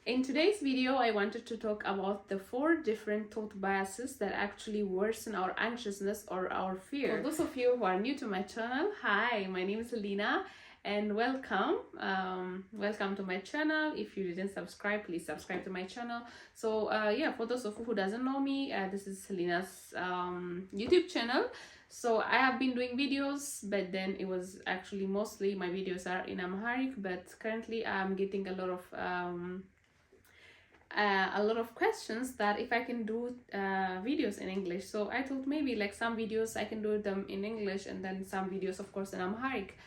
In today's video, I wanted to talk about the 4 different thought biases that actually worsen our anxiousness or our fear. For those of you who are new to my channel, hi, my name is Hilina and welcome. Welcome to my channel. If you didn't subscribe, please subscribe to my channel. So yeah, for those of you who doesn't know me, this is Hilina's YouTube channel. So I have been doing videos, but then it was actually mostly my videos are in Amharic, but currently I'm getting a lot of questions that if I can do videos in English. So I thought maybe like some videos I can do them in English and then some videos of course in Amharic,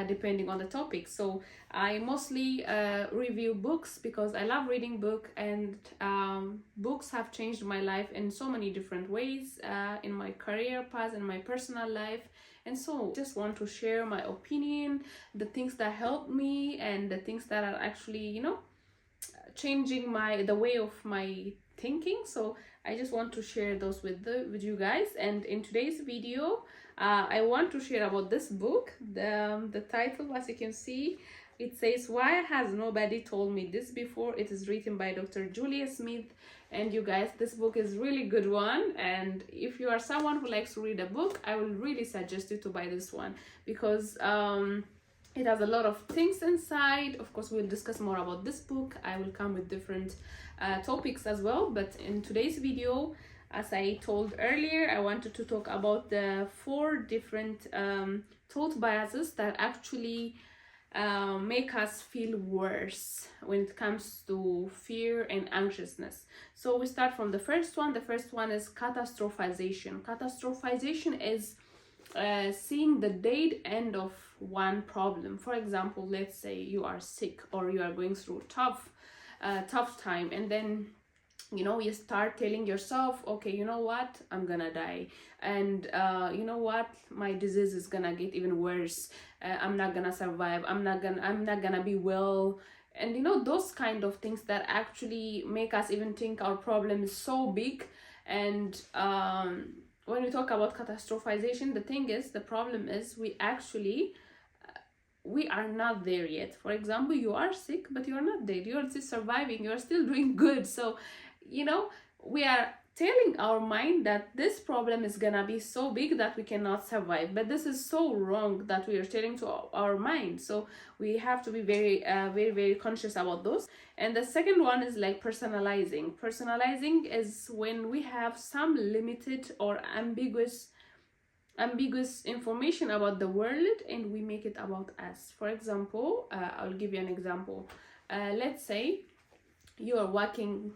depending on the topic. So I mostly review books because I love reading book, and books have changed my life in so many different ways, in my career path, in my personal life. And so just want to share my opinion, the things that help me and the things that are actually, changing the way of my thinking. So I just want to share those with you guys. And in today's video, I want to share about this book. The title, as you can see, it says "Why Has Nobody Told Me This Before?" It is written by Dr. Julia Smith. And you guys, this book is really good one, and if you are someone who likes to read a book, I will really suggest you to buy this one because it has a lot of things inside. Of course, we'll discuss more about this book. I will come with different topics as well. But in today's video, as I told earlier, I wanted to talk about the 4 different thought biases that actually make us feel worse when it comes to fear and anxiousness. So we start from the first one. The first one is catastrophization. Catastrophization is seeing the dead end of one problem. For example, let's say you are sick or you are going through tough time, and then you start telling yourself, okay, you know what, I'm gonna die, and you know what, my disease is gonna get even worse, I'm not gonna survive, I'm not gonna be well. And those kind of things that actually make us even think our problem is so big. And when we talk about catastrophization, the problem is we are not there yet. For example, you are sick, but you are not dead. You are still surviving. You are still doing good. So, we are telling our mind that this problem is gonna be so big that we cannot survive. But this is so wrong that we are telling to our mind. So we have to be very, very conscious about those. And the second one is like personalizing. Personalizing is when we have some limited or ambiguous information about the world and we make it about us. For example, I'll give you an example. Let's say you're walking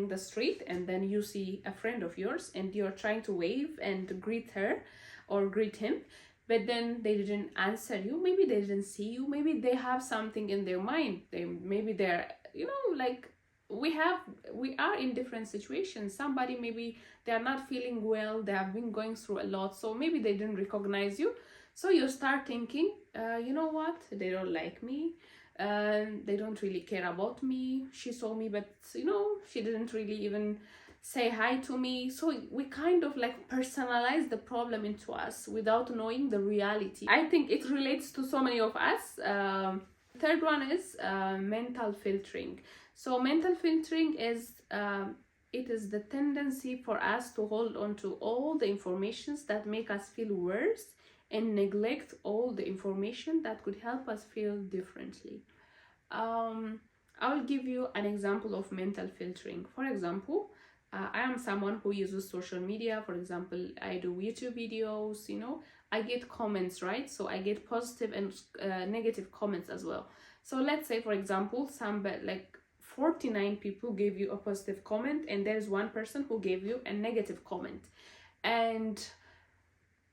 the street, and then you see a friend of yours and you're trying to wave and greet her or greet him, but then they didn't answer you. Maybe they didn't see you. Maybe they have something in their mind. Maybe they're like we are in different situations. Somebody, maybe they are not feeling well, they have been going through a lot, so maybe they didn't recognize you. So you start thinking, you know what, they don't like me, they don't really care about me. She saw me, but she didn't really even say hi to me. So we kind of like personalize the problem into us without knowing the reality. I think it relates to so many of us. Third one is mental filtering. So mental filtering is it is the tendency for us to hold on to all the informations that make us feel worse and neglect all the information that could help us feel differently. I will give you an example of mental filtering. For example, I am someone who uses social media. For example, I do YouTube videos, I get comments, right? So I get positive and negative comments as well. So let's say, for example, 49 people gave you a positive comment and there's one person who gave you a negative comment, and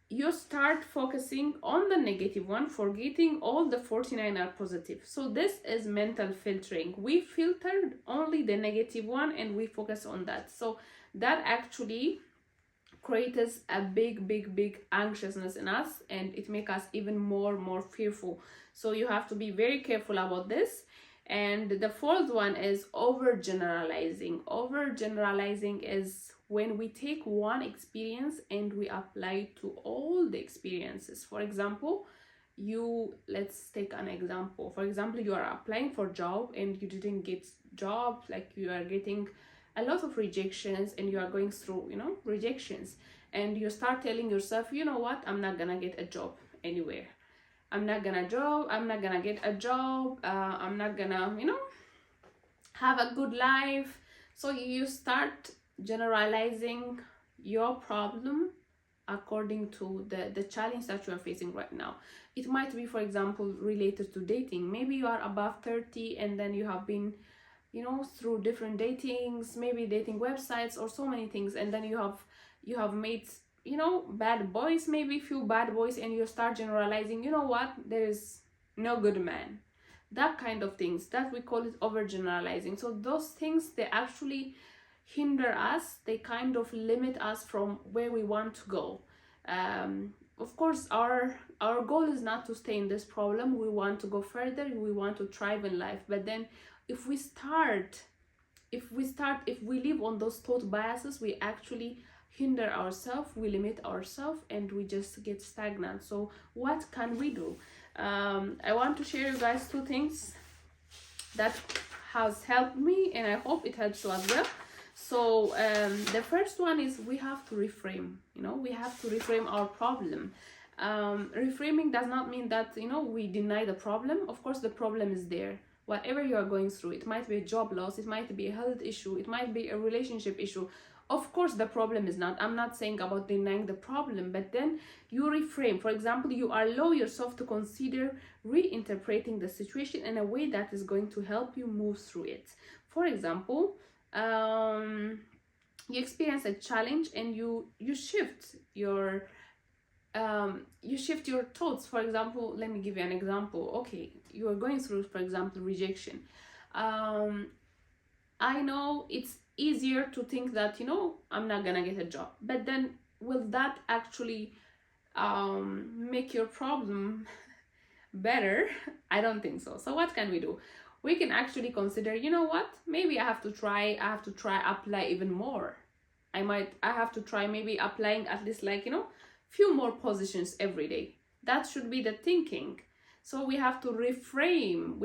you start focusing on the negative one, forgetting all the 49 are positive. So this is mental filtering. We filtered only the negative one and we focus on that. So that actually creates a big anxiousness in us, and it makes us even more fearful. So you have to be very careful about this. And the fourth one is overgeneralizing. Overgeneralizing is when we take one experience and we apply it to all the experiences. For example, let's take an example. For example, you are applying for job and you didn't get job, like you are getting a lot of rejections and you are going through, rejections, and you start telling yourself, you know what, I'm not gonna get a job anywhere. I'm not gonna get a job. I'm not gonna, have a good life. So you start generalizing your problem according to the challenge that you are facing right now. It might be, for example, related to dating. Maybe you are above 30 and then you have been, through different datings, maybe dating websites or so many things, and then you have made, bad boys, maybe few bad boys, and you start generalizing, you know what, there is no good man. That kind of things, that we call it overgeneralizing. So those things, they actually hinder us, they kind of limit us from where we want to go. Of course, our goal is not to stay in this problem. We want to go further, we want to thrive in life. But then if we live on those thought biases, we actually hinder ourselves, we limit ourselves, and we just get stagnant. So what can we do? I want to share you guys 2 things that has helped me, and I hope it helps you as well. So the first one is we have to reframe. We have to reframe our problem. Reframing does not mean that we deny the problem. Of course, the problem is there. Whatever you are going through, it might be a job loss, it might be a health issue, it might be a relationship issue. Of course, the problem is not. I'm not saying about denying the problem, but then you reframe. For example, you allow yourself to consider reinterpreting the situation in a way that is going to help you move through it. For example, you experience a challenge and you shift your thoughts. For example, let me give you an example. Okay, you are going through, for example, rejection. I know it's easier to think that I'm not gonna get a job, but then will that actually make your problem better? I don't think so. So what can we do? We can actually consider, what, maybe I have to try apply even more. I have to try maybe applying at least, like, few more positions every day. That should be the thinking. So we have to reframe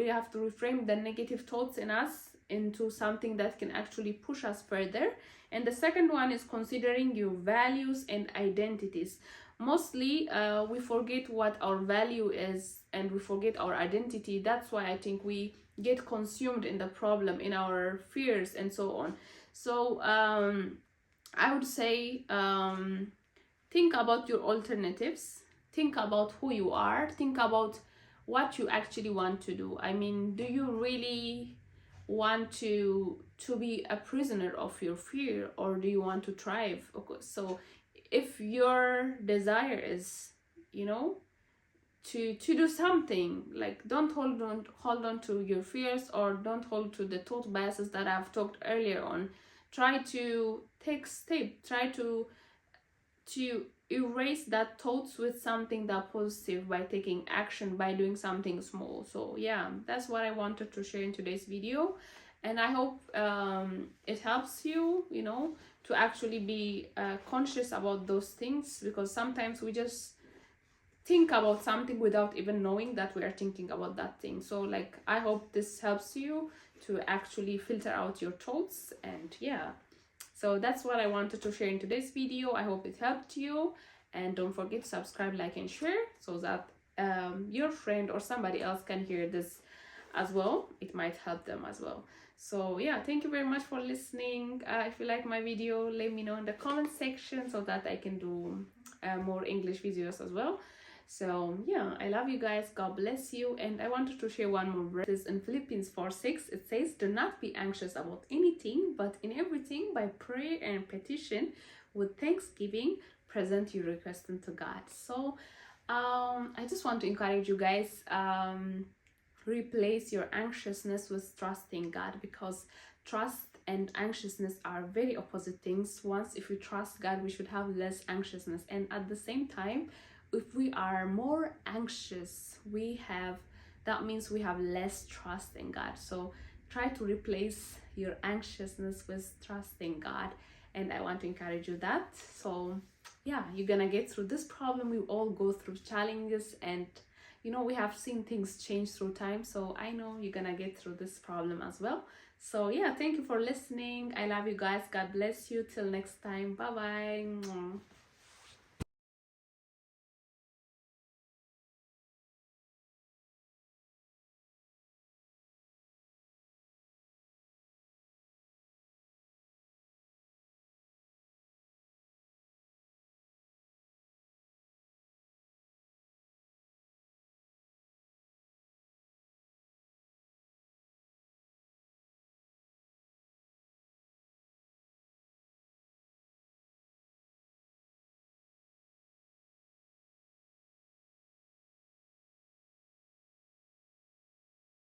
the negative thoughts in us into something that can actually push us further. And the second one is considering your values and identities. Mostly we forget what our value is and we forget our identity. That's why I think we get consumed in the problem, in our fears and so on. So I would say think about your alternatives, think about who you are, think about what you actually want to do. I mean, do you really want to be a prisoner of your fear, or do you want to thrive? Okay, so if your desire is, to do something, like, don't hold on to your fears, or don't hold to the thought biases that I've talked earlier on. Try to take step, try to erase that thoughts with something that positive, by taking action, by doing something small. So yeah, that's what I wanted to share in today's video, and I hope it helps you, to actually be conscious about those things, because sometimes we just think about something without even knowing that we are thinking about that thing. So, like, I hope this helps you to actually filter out your thoughts. And yeah, so that's what I wanted to share in today's video. I hope it helped you, and don't forget to subscribe, like, and share, so that your friend or somebody else can hear this as well. It might help them as well. So yeah, thank you very much for listening. If you like my video, let me know in the comment section so that I can do more English videos as well. So yeah, I love you guys. God bless you. And I wanted to share one more verse in Philippians 4:6. It says, "Do not be anxious about anything, but in everything by prayer and petition with thanksgiving present your request unto God." So I just want to encourage you guys, replace your anxiousness with trusting God, because trust and anxiousness are very opposite things. Once, if we trust God, we should have less anxiousness, and at the same time, if we are more anxious, that means we have less trust in God. So try to replace your anxiousness with trusting God, and I want to encourage you that. So yeah, you're gonna get through this problem. We all go through challenges, and you know, we have seen things change through time, so I know you're gonna get through this problem as well. So yeah, thank you for listening. I love you guys. God bless you. Till next time. Bye bye.